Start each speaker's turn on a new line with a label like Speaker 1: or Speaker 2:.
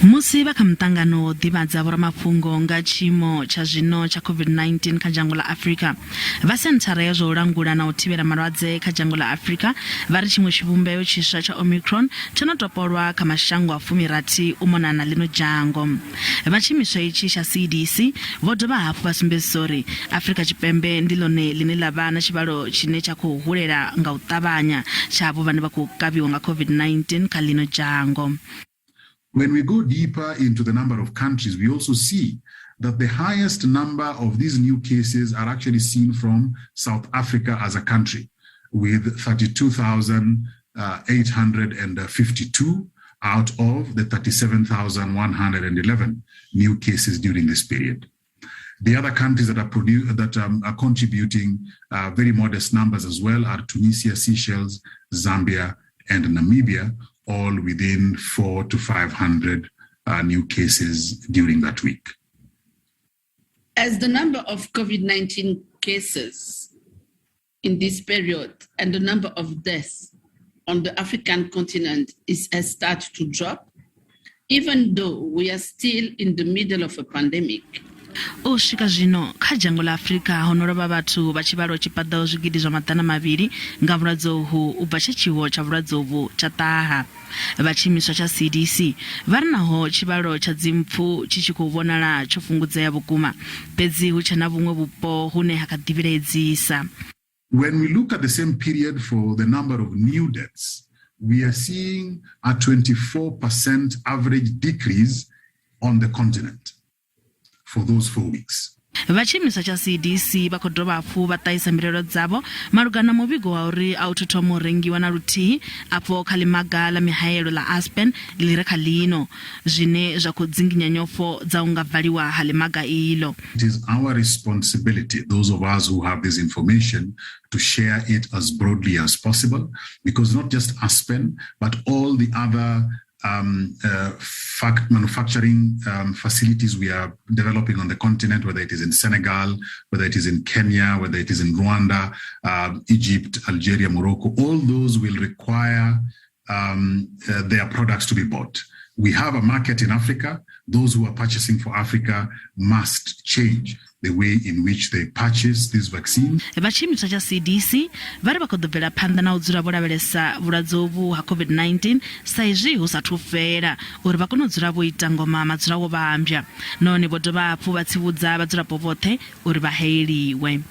Speaker 1: Musi vha kha mutangano wo ḓivhadza vhoramafhungo nga tshiimo tsha zwino tsha COVID-19 kha dzhango ḽa Afrika, vha senthara ya zwa u langula na u thivhela malwadze kha dzhango ḽa Afrika vha ri tshiṅwe tshivhumbeo tshiswa tsha Omicron tsho no topolwa kha mashango a 16 u mona na lino dzhango. Vha tshiimiswa itshi tsha CDC vho dovha hafhu vha sumbedzisa uri Afrika Tshipembe ndi ḽone ḽine ḽa vha na tshivhalo tshine tsha khou hulela nga u ṱavhanya tsha avho vhane vha khou kavhiwa nga COVID-19 kha lino dzhango.
Speaker 2: When we go deeper into the number of countries, we also see that the highest number of these new cases are actually seen from South Africa as a country, with 32,852 out of the 37,111 new cases during this period. The other countries that are contributing very modest numbers as well are Tunisia, Seychelles, Zambia, and Namibia, all within 400 to 500 new cases during that week.
Speaker 3: As the number of COVID-19 cases in this period and the number of deaths on the African continent has started to drop, even though we are still in the middle of a pandemic.
Speaker 1: O swika zwino kha dzhango ḽa Afrika ho no lovha vhathu vha tshivhalo tshi padaho zwigidi zwa maḓana mavhili nga vhulwadze uhu u bva tshiwo tsha vhulwadze uvhu tsha ṱaha. Vha tshiimiswa tsha CDC vha ri naho tshivhalo tsha dzimpfu tshi tshi khou vhonala tsho fhungudzea vhukuma, fhedzi hu tshe na vhuṅwe vhupo hune ha kha ḓivheledzisa.
Speaker 2: When we look at the same period for the number of new deaths, we are seeing a 24% average decrease on the continent for those 4 weeks.
Speaker 1: Vatshiimiswa tsha CDC vha khou dovha hafhu vha ṱahisa mbilaelo dzavho malugana na muvhigo wa uri a u thu thoma u rengiwa na luthihi afho kha ḽimaga ḽa mihaelo ḽa Aspen ḽi re kha lino, zwine zwa khou dzinginya nyofho dza u nga valiwa ha ḽimaga iḽo.
Speaker 2: It is our responsibility, those of us who have this information, to share it as broadly as possible, because not just Aspen, but all the other manufacturing facilities we are developing on the continent, whether it is in Senegal, whether it is in Kenya, whether it is in Rwanda, Egypt, Algeria, Morocco, all those will require their products to be bought. We have a market in Africa. Those who are purchasing for Africa must change the way in which they purchase these vaccines.
Speaker 1: Vatshiimiswa tsha CDC vari vha khou ḓo bvela phanḓa na u dzula vho lavhelesa vhulwadze uvhu ha COVID-19 sa izwi hu sathu fhela uri vha kone u dzula vho ita ngoma madzula wo vhambya, nahone vho dovha hafhu vha tsivhudza vhadzulapo vhoṱhe uri vha hayeliwe.